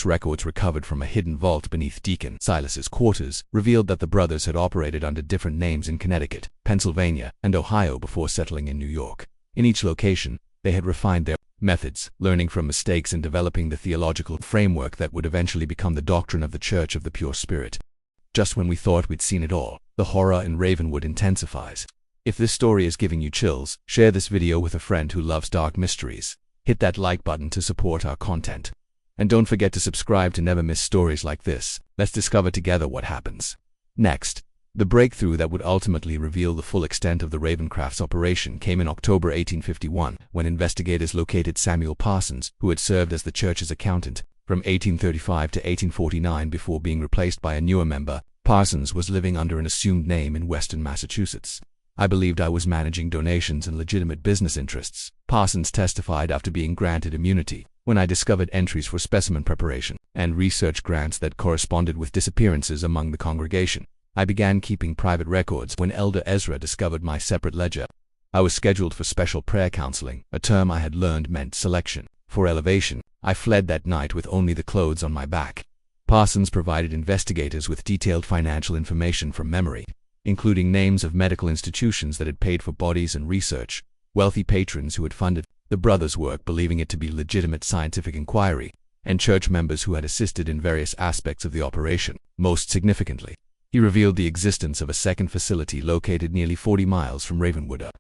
Records recovered from a hidden vault beneath Deacon Silas's quarters revealed that the brothers had operated under different names in Connecticut, Pennsylvania, and Ohio before settling in New York. In each location, they had refined their methods, learning from mistakes and developing the theological framework that would eventually become the doctrine of the Church of the Pure Spirit. Just when we thought we'd seen it all, the horror in Ravenwood intensifies. If this story is giving you chills, share this video with a friend who loves dark mysteries. Hit that like button to support our content. And don't forget to subscribe to never miss stories like this. Let's discover together what happens next. The breakthrough that would ultimately reveal the full extent of the Ravencrofts' operation came in October 1851, when investigators located Samuel Parsons, who had served as the church's accountant from 1835 to 1849 before being replaced by a newer member. Parsons was living under an assumed name in western Massachusetts. I believed I was managing donations and legitimate business interests, Parsons testified after being granted immunity, when I discovered entries for specimen preparation and research grants that corresponded with disappearances among the congregation. I began keeping private records when Elder Ezra discovered my separate ledger. I was scheduled for special prayer counseling, a term I had learned meant selection for elevation. I fled that night with only the clothes on my back. Parsons provided investigators with detailed financial information from memory, including names of medical institutions that had paid for bodies and research, wealthy patrons who had funded the brothers' work believing it to be legitimate scientific inquiry, and church members who had assisted in various aspects of the operation. Most significantly, he revealed the existence of a second facility located nearly 40 miles from Ravenwood, a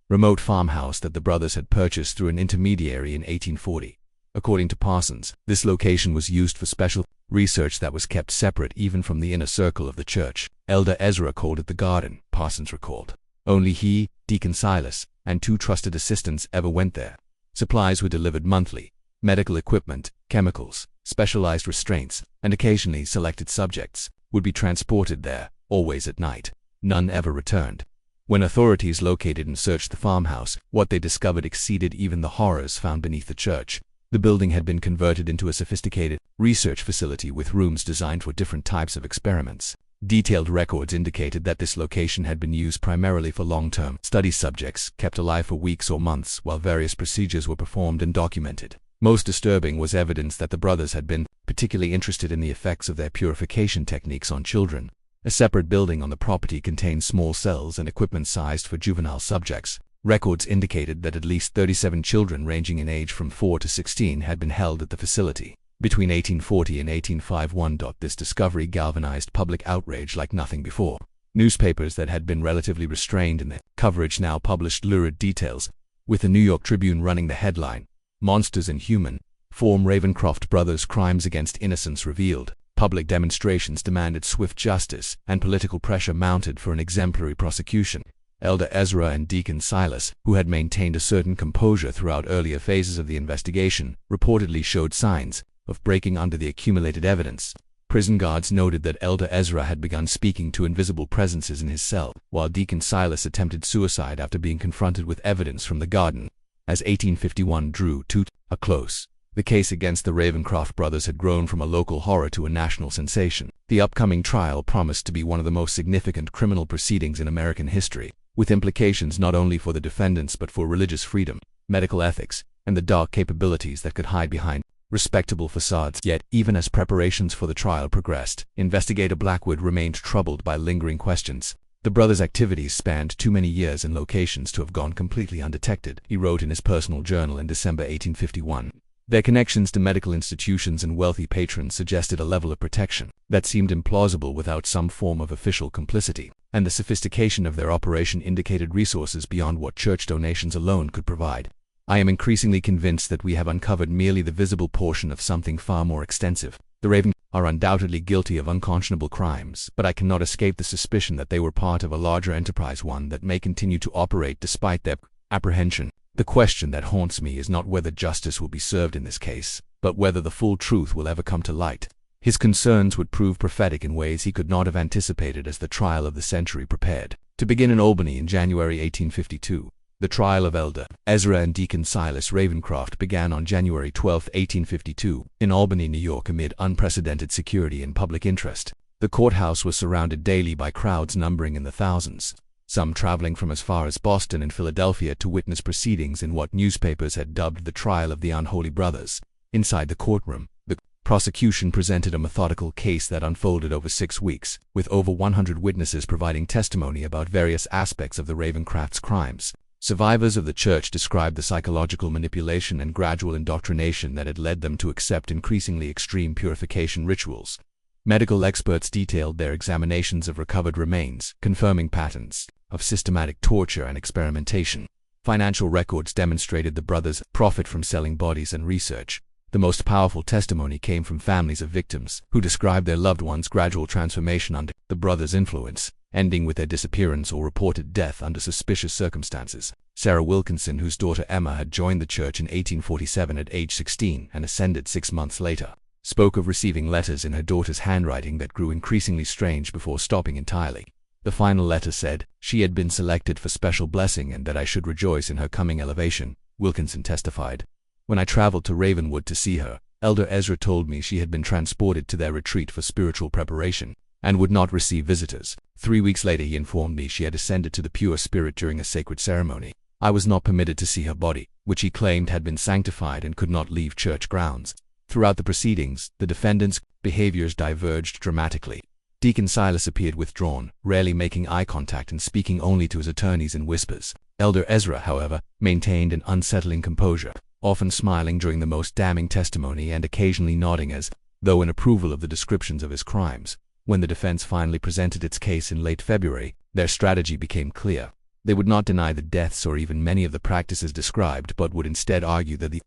remote farmhouse that the brothers had purchased through an intermediary in 1840. According to Parsons, this location was used for special research that was kept separate even from the inner circle of the church. Elder Ezra called it the garden, Parsons recalled. Only he, Deacon Silas, and 2 trusted assistants ever went there. Supplies were delivered monthly, medical equipment, chemicals, specialized restraints, and occasionally selected subjects would be transported there, always at night. None ever returned. When authorities located and searched the farmhouse, what they discovered exceeded even the horrors found beneath the church. The building had been converted into a sophisticated research facility with rooms designed for different types of experiments. Detailed records indicated that this location had been used primarily for long-term study subjects, kept alive for weeks or months while various procedures were performed and documented. Most disturbing was evidence that the brothers had been particularly interested in the effects of their purification techniques on children. A separate building on the property contained small cells and equipment sized for juvenile subjects. Records indicated that at least 37 children ranging in age from 4 to 16 had been held at the facility between 1840 and 1851. This discovery galvanized public outrage like nothing before. Newspapers that had been relatively restrained in their coverage now published lurid details, with the New York Tribune running the headline, "Monsters in Human Form Ravencroft Brothers Crimes Against Innocence Revealed." Public demonstrations demanded swift justice, and political pressure mounted for an exemplary prosecution. Elder Ezra and Deacon Silas, who had maintained a certain composure throughout earlier phases of the investigation, reportedly showed signs of breaking under the accumulated evidence. Prison guards noted that Elder Ezra had begun speaking to invisible presences in his cell, while Deacon Silas attempted suicide after being confronted with evidence from the garden. As 1851 drew to a close, the case against the Ravencroft brothers had grown from a local horror to a national sensation. The upcoming trial promised to be one of the most significant criminal proceedings in American history, with implications not only for the defendants but for religious freedom, medical ethics, and the dark capabilities that could hide behind respectable facades. Yet, even as preparations for the trial progressed, investigator Blackwood remained troubled by lingering questions. The brothers' activities spanned too many years and locations to have gone completely undetected, he wrote in his personal journal in December 1851. Their connections to medical institutions and wealthy patrons suggested a level of protection that seemed implausible without some form of official complicity, and the sophistication of their operation indicated resources beyond what church donations alone could provide. I am increasingly convinced that we have uncovered merely the visible portion of something far more extensive. The Ravencrofts are undoubtedly guilty of unconscionable crimes, but I cannot escape the suspicion that they were part of a larger enterprise, one that may continue to operate despite their apprehension. The question that haunts me is not whether justice will be served in this case, but whether the full truth will ever come to light. His concerns would prove prophetic in ways he could not have anticipated as the trial of the century prepared to begin in Albany in January 1852. The trial of Elder Ezra and Deacon Silas Ravencroft began on January 12, 1852, in Albany, New York, amid unprecedented security and public interest. The courthouse was surrounded daily by crowds numbering in the thousands, some traveling from as far as Boston and Philadelphia to witness proceedings in what newspapers had dubbed the trial of the unholy brothers. Inside the courtroom, the prosecution presented a methodical case that unfolded over 6 weeks, with over 100 witnesses providing testimony about various aspects of the Ravencrofts' crimes. Survivors of the church described the psychological manipulation and gradual indoctrination that had led them to accept increasingly extreme purification rituals. Medical experts detailed their examinations of recovered remains, confirming patterns of systematic torture and experimentation. Financial records demonstrated the brothers' profit from selling bodies and research. The most powerful testimony came from families of victims, who described their loved ones' gradual transformation under the brothers' influence, ending with their disappearance or reported death under suspicious circumstances. Sarah Wilkinson, whose daughter Emma had joined the church in 1847 at age 16 and ascended 6 months later, spoke of receiving letters in her daughter's handwriting that grew increasingly strange before stopping entirely. The final letter said she had been selected for special blessing and that I should rejoice in her coming elevation, Wilkinson testified. When I traveled to Ravenwood to see her, Elder Ezra told me she had been transported to their retreat for spiritual preparation and would not receive visitors. 3 weeks later he informed me she had ascended to the pure spirit during a sacred ceremony. I was not permitted to see her body, which he claimed had been sanctified, and could not leave church grounds. Throughout the proceedings, the defendants' behaviors diverged dramatically. Deacon Silas appeared withdrawn, rarely making eye contact and speaking only to his attorneys in whispers. Elder Ezra, however, maintained an unsettling composure, often smiling during the most damning testimony and occasionally nodding as though in approval of the descriptions of his crimes. When the defense finally presented its case in late February, their strategy became clear. They would not deny the deaths or even many of the practices described, but would instead argue that the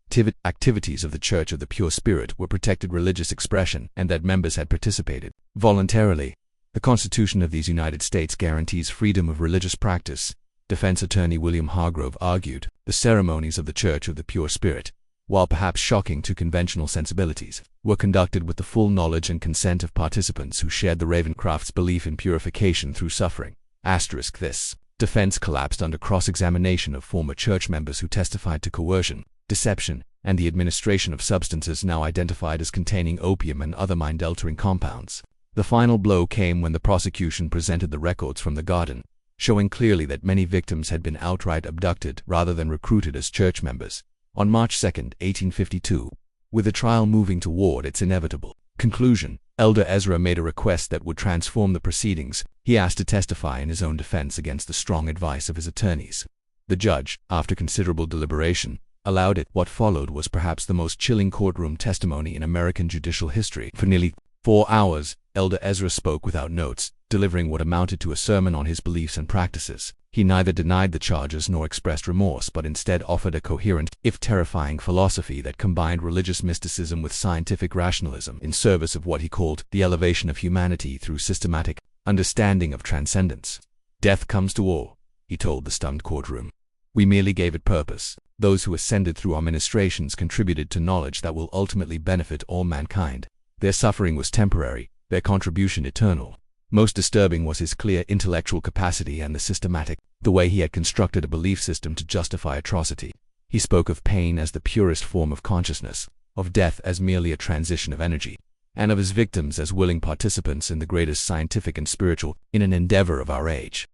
activities of the Church of the Pure Spirit were protected religious expression and that members had participated voluntarily. The Constitution of these United States guarantees freedom of religious practice. Defense attorney William Hargrove argued the ceremonies of the Church of the Pure Spirit, while perhaps shocking to conventional sensibilities, were conducted with the full knowledge and consent of participants who shared the Ravencrofts' belief in purification through suffering. This defense collapsed under cross-examination of former church members who testified to coercion, deception, and the administration of substances now identified as containing opium and other mind-altering compounds. The final blow came when the prosecution presented the records from the garden, showing clearly that many victims had been outright abducted rather than recruited as church members. On March 2, 1852, with the trial moving toward its inevitable conclusion, Elder Ezra made a request that would transform the proceedings. He asked to testify in his own defense against the strong advice of his attorneys. The judge, after considerable deliberation, allowed it. What followed was perhaps the most chilling courtroom testimony in American judicial history. For nearly 4 hours, Elder Ezra spoke without notes, delivering what amounted to a sermon on his beliefs and practices. He neither denied the charges nor expressed remorse, but instead offered a coherent, if terrifying, philosophy that combined religious mysticism with scientific rationalism in service of what he called the elevation of humanity through systematic understanding of transcendence. Death comes to all, he told the stunned courtroom. We merely gave it purpose. Those who ascended through our ministrations contributed to knowledge that will ultimately benefit all mankind. Their suffering was temporary, their contribution eternal. Most disturbing was his clear intellectual capacity and the way he had constructed a belief system to justify atrocity. He spoke of pain as the purest form of consciousness, of death as merely a transition of energy, and of his victims as willing participants in the greatest scientific and spiritual in an endeavor of our age.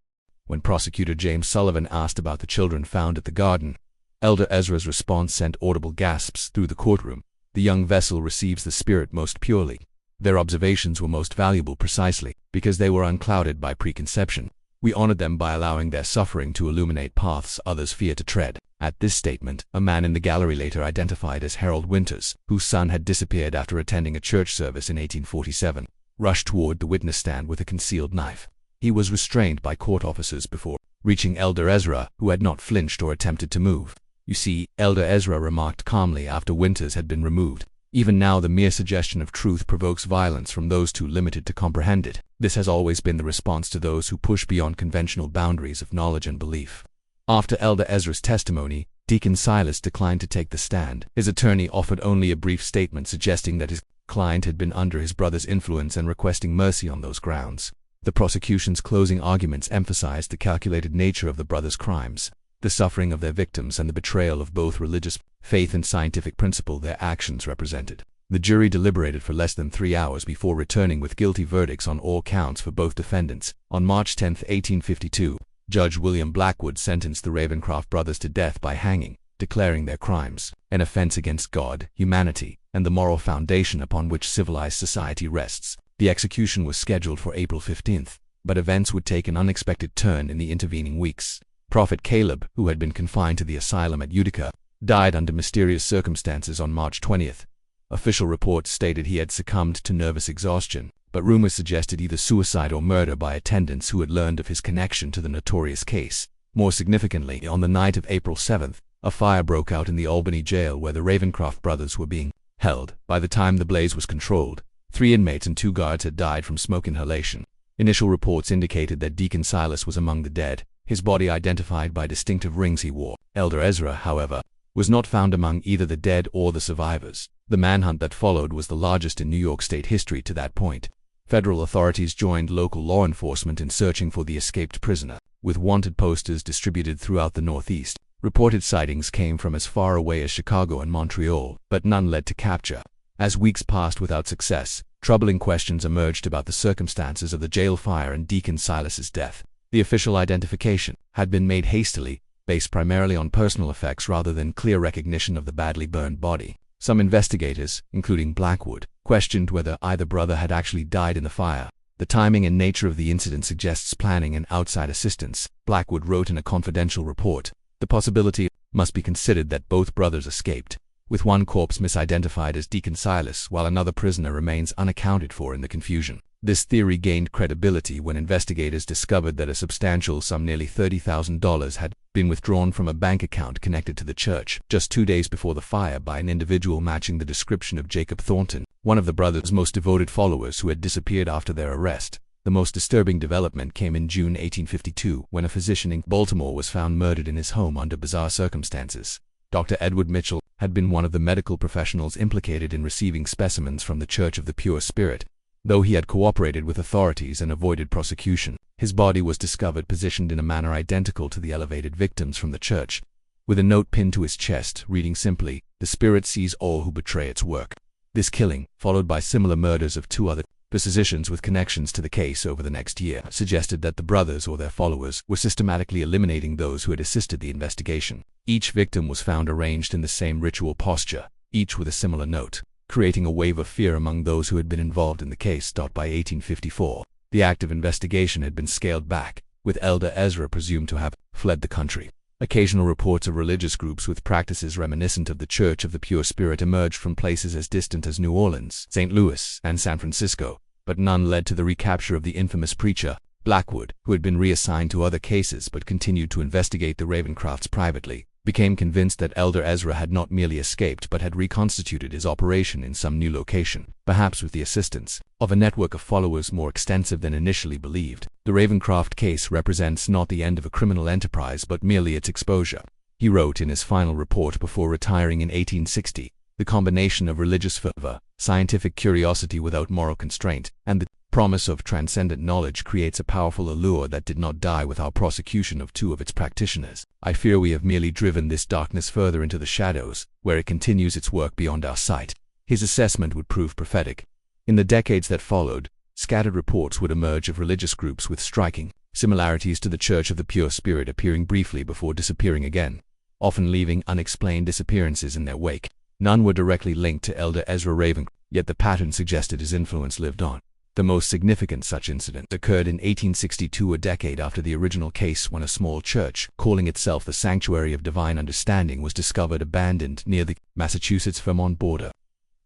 When Prosecutor James Sullivan asked about the children found at the garden, Elder Ezra's response sent audible gasps through the courtroom. The young vessel receives the Spirit most purely. Their observations were most valuable precisely because they were unclouded by preconception. We honored them by allowing their suffering to illuminate paths others fear to tread. At this statement, a man in the gallery later identified as Harold Winters, whose son had disappeared after attending a church service in 1847, rushed toward the witness stand with a concealed knife. He was restrained by court officers before reaching Elder Ezra, who had not flinched or attempted to move. "You see," Elder Ezra remarked calmly after Winters had been removed, "even now the mere suggestion of truth provokes violence from those too limited to comprehend it. This has always been the response to those who push beyond conventional boundaries of knowledge and belief." After Elder Ezra's testimony, Deacon Silas declined to take the stand. His attorney offered only a brief statement suggesting that his client had been under his brother's influence and requesting mercy on those grounds. The prosecution's closing arguments emphasized the calculated nature of the brothers' crimes, the suffering of their victims, and the betrayal of both religious faith and scientific principle their actions represented. The jury deliberated for less than 3 hours before returning with guilty verdicts on all counts for both defendants. On March 10, 1852, Judge William Blackwood sentenced the Ravencroft brothers to death by hanging, declaring their crimes an offense against God, humanity, and the moral foundation upon which civilized society rests. The execution was scheduled for April 15th, but events would take an unexpected turn in the intervening weeks. Prophet Caleb, who had been confined to the asylum at Utica, died under mysterious circumstances on March 20th. Official reports stated he had succumbed to nervous exhaustion, but rumors suggested either suicide or murder by attendants who had learned of his connection to the notorious case. More significantly, on the night of April 7th, a fire broke out in the Albany jail where the Ravencroft brothers were being held. By the time the blaze was controlled, 3 inmates and 2 guards had died from smoke inhalation. Initial reports indicated that Deacon Silas was among the dead, his body identified by distinctive rings he wore. Elder Ezra, however, was not found among either the dead or the survivors. The manhunt that followed was the largest in New York State history to that point. Federal authorities joined local law enforcement in searching for the escaped prisoner, with wanted posters distributed throughout the Northeast. Reported sightings came from as far away as Chicago and Montreal, but none led to capture. As weeks passed without success, troubling questions emerged about the circumstances of the jail fire and Deacon Silas's death. The official identification had been made hastily, based primarily on personal effects rather than clear recognition of the badly burned body. Some investigators, including Blackwood, questioned whether either brother had actually died in the fire. The timing and nature of the incident suggests planning and outside assistance, Blackwood wrote in a confidential report. The possibility must be considered that both brothers escaped, with one corpse misidentified as Deacon Silas while another prisoner remains unaccounted for in the confusion. This theory gained credibility when investigators discovered that a substantial sum, nearly $30,000, had been withdrawn from a bank account connected to the church just 2 days before the fire by an individual matching the description of Jacob Thornton, one of the brothers' most devoted followers who had disappeared after their arrest. The most disturbing development came in June 1852 when a physician in Baltimore was found murdered in his home under bizarre circumstances. Dr. Edward Mitchell had been one of the medical professionals implicated in receiving specimens from the Church of the Pure Spirit. Though he had cooperated with authorities and avoided prosecution, his body was discovered positioned in a manner identical to the elevated victims from the church, with a note pinned to his chest reading simply, "The Spirit sees all who betray its work." This killing, followed by similar murders of 2 other physicians with connections to the case over the next year, suggested that the brothers or their followers were systematically eliminating those who had assisted the investigation. Each victim was found arranged in the same ritual posture, each with a similar note, creating a wave of fear among those who had been involved in the case. By 1854, the active investigation had been scaled back, with Elder Ezra presumed to have fled the country. Occasional reports of religious groups with practices reminiscent of the Church of the Pure Spirit emerged from places as distant as New Orleans, St. Louis, and San Francisco, but none led to the recapture of the infamous preacher, Blackwood, who had been reassigned to other cases but continued to investigate the Ravencrofts privately, became convinced that Elder Ezra had not merely escaped but had reconstituted his operation in some new location, perhaps with the assistance of a network of followers more extensive than initially believed. The Ravencroft case represents not the end of a criminal enterprise but merely its exposure. He wrote in his final report before retiring in 1860, The combination of religious fervor, scientific curiosity without moral constraint, and the promise of transcendent knowledge creates a powerful allure that did not die with our prosecution of two of its practitioners. I fear we have merely driven this darkness further into the shadows, where it continues its work beyond our sight. His assessment would prove prophetic. In the decades that followed, scattered reports would emerge of religious groups with striking similarities to the Church of the Pure Spirit appearing briefly before disappearing again, often leaving unexplained disappearances in their wake. None were directly linked to Elder Ezra Ravencroft, yet the pattern suggested his influence lived on. The most significant such incident occurred in 1862, a decade after the original case, when a small church, calling itself the Sanctuary of Divine Understanding, was discovered abandoned near the Massachusetts-Vermont border.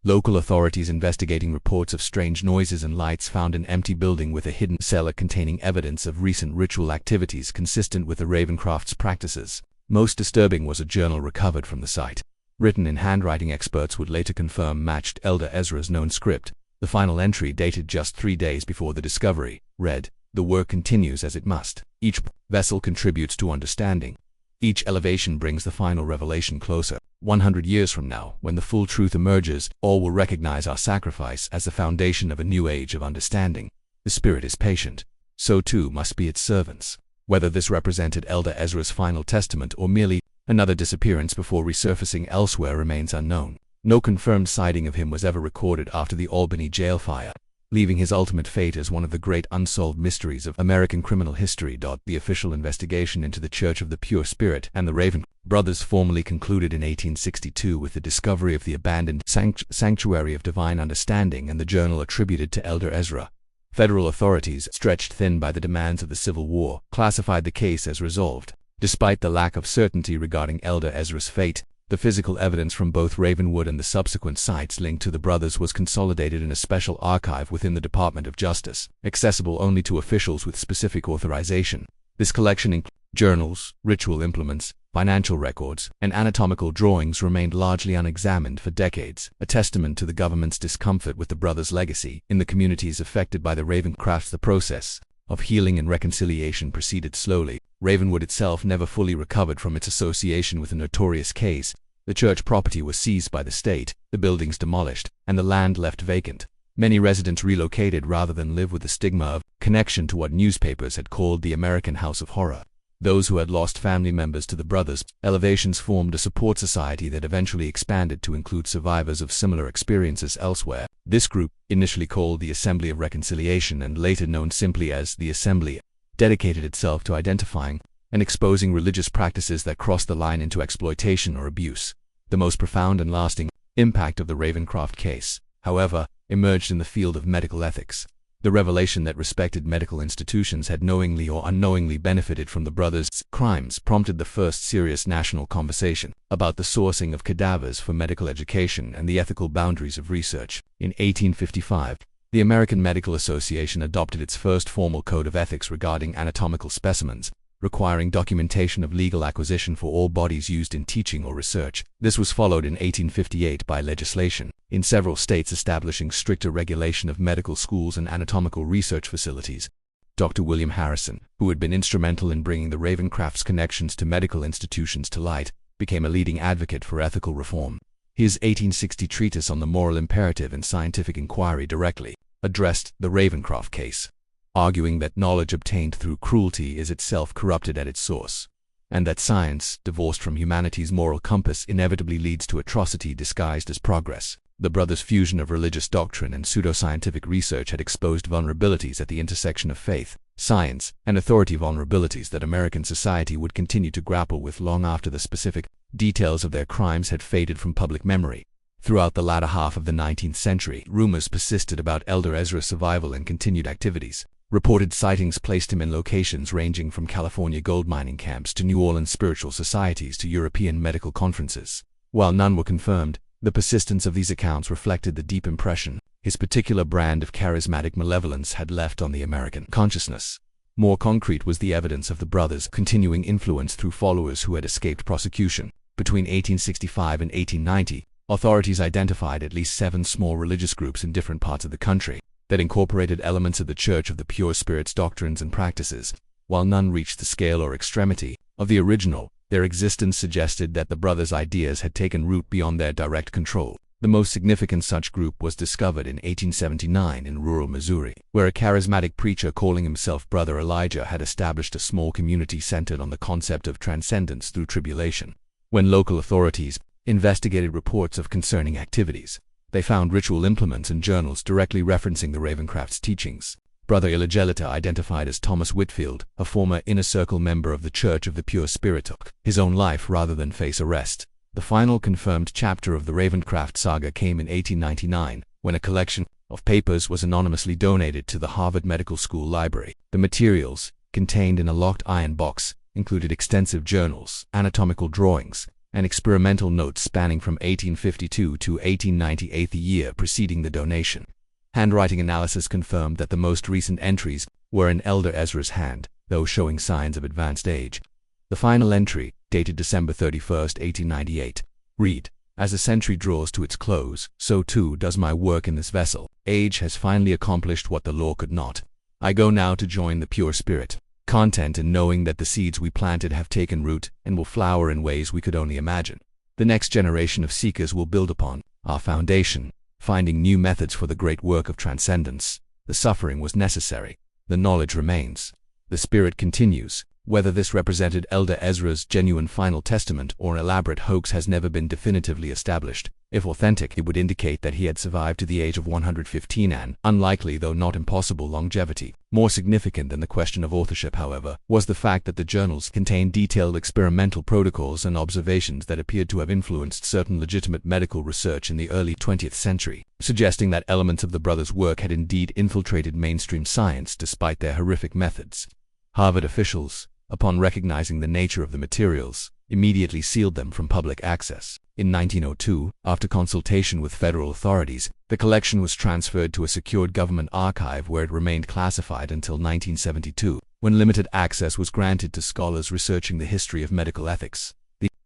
Local authorities investigating reports of strange noises and lights found an empty building with a hidden cellar containing evidence of recent ritual activities consistent with the Ravencrofts' practices. Most disturbing was a journal recovered from the site. Written in handwriting experts would later confirm matched Elder Ezra's known script. The final entry, dated just 3 days before the discovery, read, "The work continues as it must. Each vessel contributes to understanding. Each elevation brings the final revelation closer. 100 years from now, when the full truth emerges, all will recognize our sacrifice as the foundation of a new age of understanding. The Spirit is patient. So too must be its servants." Whether this represented Elder Ezra's final testament or merely another disappearance before resurfacing elsewhere remains unknown. No confirmed sighting of him was ever recorded after the Albany jail fire, leaving his ultimate fate as one of the great unsolved mysteries of American criminal history. The official investigation into the Church of the Pure Spirit and the Ravencroft brothers formally concluded in 1862 with the discovery of the abandoned Sanctuary of Divine Understanding and the journal attributed to Elder Ezra. Federal authorities, stretched thin by the demands of the Civil War, classified the case as resolved. Despite the lack of certainty regarding Elder Ezra's fate, the physical evidence from both Ravenwood and the subsequent sites linked to the brothers was consolidated in a special archive within the Department of Justice, accessible only to officials with specific authorization. This collection included journals, ritual implements, financial records, and anatomical drawings remained largely unexamined for decades, a testament to the government's discomfort with the brothers' legacy. In the communities affected by the Ravencrofts, the process of healing and reconciliation proceeded slowly. Ravenwood itself never fully recovered from its association with the notorious case. The church property was seized by the state, the buildings demolished, and the land left vacant. Many residents relocated rather than live with the stigma of connection to what newspapers had called the American House of Horror. Those who had lost family members to the brothers' elevations formed a support society that eventually expanded to include survivors of similar experiences elsewhere. This group, initially called the Assembly of Reconciliation and later known simply as the Assembly, dedicated itself to identifying and exposing religious practices that crossed the line into exploitation or abuse. The most profound and lasting impact of the Ravencroft case, however, emerged in the field of medical ethics. The revelation that respected medical institutions had knowingly or unknowingly benefited from the brothers' crimes prompted the first serious national conversation about the sourcing of cadavers for medical education and the ethical boundaries of research. In 1855, the American Medical Association adopted its first formal code of ethics regarding anatomical specimens, requiring documentation of legal acquisition for all bodies used in teaching or research. This was followed in 1858 by legislation in several states establishing stricter regulation of medical schools and anatomical research facilities. Dr. William Harrison, who had been instrumental in bringing the Ravencrofts' connections to medical institutions to light, became a leading advocate for ethical reform. His 1860 treatise on the moral imperative in scientific inquiry directly addressed the Ravencroft case, arguing that knowledge obtained through cruelty is itself corrupted at its source, and that science, divorced from humanity's moral compass, inevitably leads to atrocity disguised as progress. The brothers' fusion of religious doctrine and pseudoscientific research had exposed vulnerabilities at the intersection of faith, science, and authority, vulnerabilities that American society would continue to grapple with long after the specific details of their crimes had faded from public memory. Throughout the latter half of the 19th century, rumors persisted about Elder Ezra's survival and continued activities. Reported sightings placed him in locations ranging from California gold mining camps to New Orleans spiritual societies to European medical conferences. While none were confirmed, the persistence of these accounts reflected the deep impression his particular brand of charismatic malevolence had left on the American consciousness. More concrete was the evidence of the brothers' continuing influence through followers who had escaped prosecution. Between 1865 and 1890, authorities identified at least 7 small religious groups in different parts of the country that incorporated elements of the Church of the Pure Spirit's doctrines and practices. While none reached the scale or extremity of the original, Their existence suggested that the brothers' ideas had taken root beyond their direct control. The most significant such group was discovered in 1879 in rural Missouri, where a charismatic preacher calling himself Brother Elijah had established a small community centered on the concept of transcendence through tribulation. When local authorities investigated reports of concerning activities, they found ritual implements and journals directly referencing the Ravencrofts' teachings. Brother Elijah, identified as Thomas Whitfield, a former Inner Circle member of the Church of the Pure Spirit, took his own life rather than face arrest. The final confirmed chapter of the Ravencroft saga came in 1899, when a collection of papers was anonymously donated to the Harvard Medical School library. The materials, contained in a locked iron box, included extensive journals, anatomical drawings, and experimental notes spanning from 1852 to 1898, the year preceding the donation. Handwriting analysis confirmed that the most recent entries were in Elder Ezra's hand, though showing signs of advanced age. The final entry, dated December 31, 1898, read, "As the century draws to its close, so too does my work in this vessel. Age has finally accomplished what the law could not. I go now to join the pure spirit. Content in knowing that the seeds we planted have taken root and will flower in ways we could only imagine. The next generation of seekers will build upon our foundation, finding new methods for the great work of transcendence. The suffering was necessary. The knowledge remains. The spirit continues." Whether this represented Elder Ezra's genuine final testament or an elaborate hoax has never been definitively established. If authentic, it would indicate that he had survived to the age of 115 and, unlikely though not impossible, longevity. More significant than the question of authorship, however, was the fact that the journals contained detailed experimental protocols and observations that appeared to have influenced certain legitimate medical research in the early 20th century, suggesting that elements of the brothers' work had indeed infiltrated mainstream science despite their horrific methods. Harvard officials, upon recognizing the nature of the materials, immediately sealed them from public access. In 1902, after consultation with federal authorities, the collection was transferred to a secured government archive where it remained classified until 1972, when limited access was granted to scholars researching the history of medical ethics.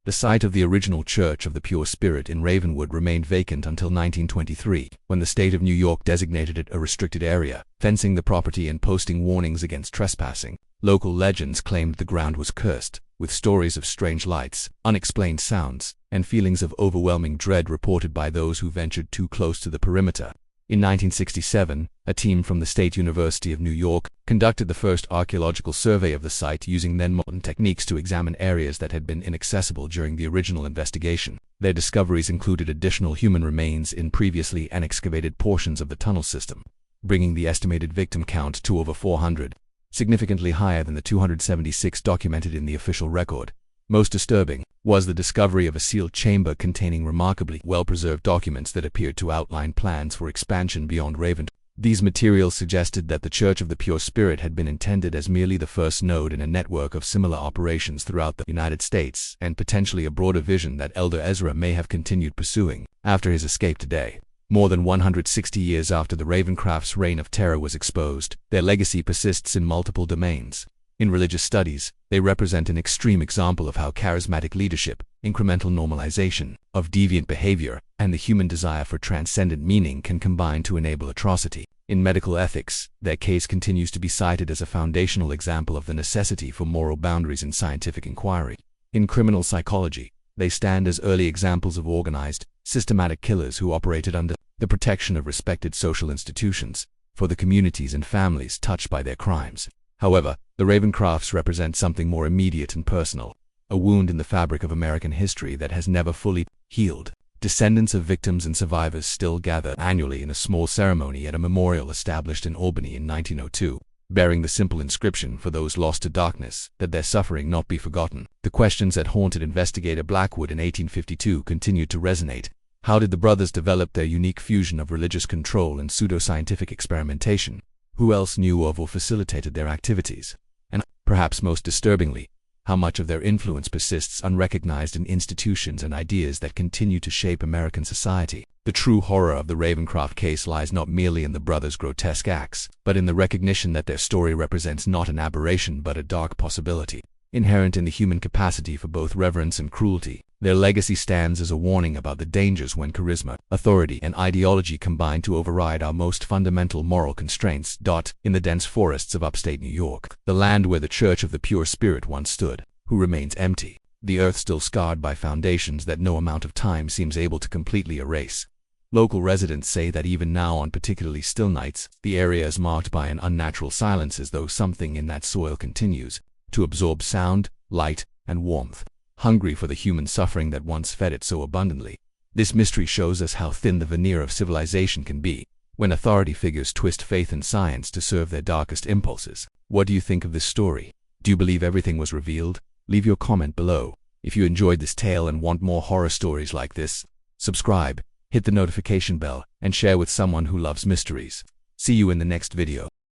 The site of the original Church of the Pure Spirit in Ravenwood remained vacant until 1923, when the state of New York designated it a restricted area, fencing the property and posting warnings against trespassing. Local legends claimed the ground was cursed, with stories of strange lights, unexplained sounds, and feelings of overwhelming dread reported by those who ventured too close to the perimeter. In 1967, a team from the State University of New York conducted the first archaeological survey of the site using then modern techniques to examine areas that had been inaccessible during the original investigation. Their discoveries included additional human remains in previously unexcavated portions of the tunnel system, bringing the estimated victim count to over 400, significantly higher than the 276 documented in the official record. Most disturbing was the discovery of a sealed chamber containing remarkably well-preserved documents that appeared to outline plans for expansion beyond Ravencroft. These materials suggested that the Church of the Pure Spirit had been intended as merely the first node in a network of similar operations throughout the United States, and potentially a broader vision that Elder Ezra may have continued pursuing after his escape today. More than 160 years after the Ravencrofts' reign of terror was exposed, their legacy persists in multiple domains. In religious studies, they represent an extreme example of how charismatic leadership, incremental normalization of deviant behavior, and the human desire for transcendent meaning can combine to enable atrocity. In medical ethics, their case continues to be cited as a foundational example of the necessity for moral boundaries in scientific inquiry. In criminal psychology, they stand as early examples of organized, systematic killers who operated under the protection of respected social institutions for the communities and families touched by their crimes. However, the Ravencrofts represent something more immediate and personal, a wound in the fabric of American history that has never fully healed. Descendants of victims and survivors still gather annually in a small ceremony at a memorial established in Albany in 1902, bearing the simple inscription for those lost to darkness, that their suffering not be forgotten. The questions that haunted investigator Blackwood in 1852 continued to resonate. How did the brothers develop their unique fusion of religious control and pseudoscientific experimentation? Who else knew of or facilitated their activities? And, perhaps most disturbingly, how much of their influence persists unrecognized in institutions and ideas that continue to shape American society? The true horror of the Ravencroft case lies not merely in the brothers' grotesque acts, but in the recognition that their story represents not an aberration but a dark possibility. Inherent in the human capacity for both reverence and cruelty, their legacy stands as a warning about the dangers when charisma, authority, and ideology combine to override our most fundamental moral constraints. In the dense forests of upstate New York, the land where the Church of the Pure Spirit once stood, who remains empty. the earth still scarred by foundations that no amount of time seems able to completely erase. Local residents say that even now on particularly still nights, the area is marked by an unnatural silence, as though something in that soil continues to absorb sound, light, and warmth, hungry for the human suffering that once fed it so abundantly. This mystery shows us how thin the veneer of civilization can be when authority figures twist faith and science to serve their darkest impulses. What do you think of this story? Do you believe everything was revealed? Leave your comment below. If you enjoyed this tale and want more horror stories like this, subscribe, hit the notification bell, and share with someone who loves mysteries. See you in the next video.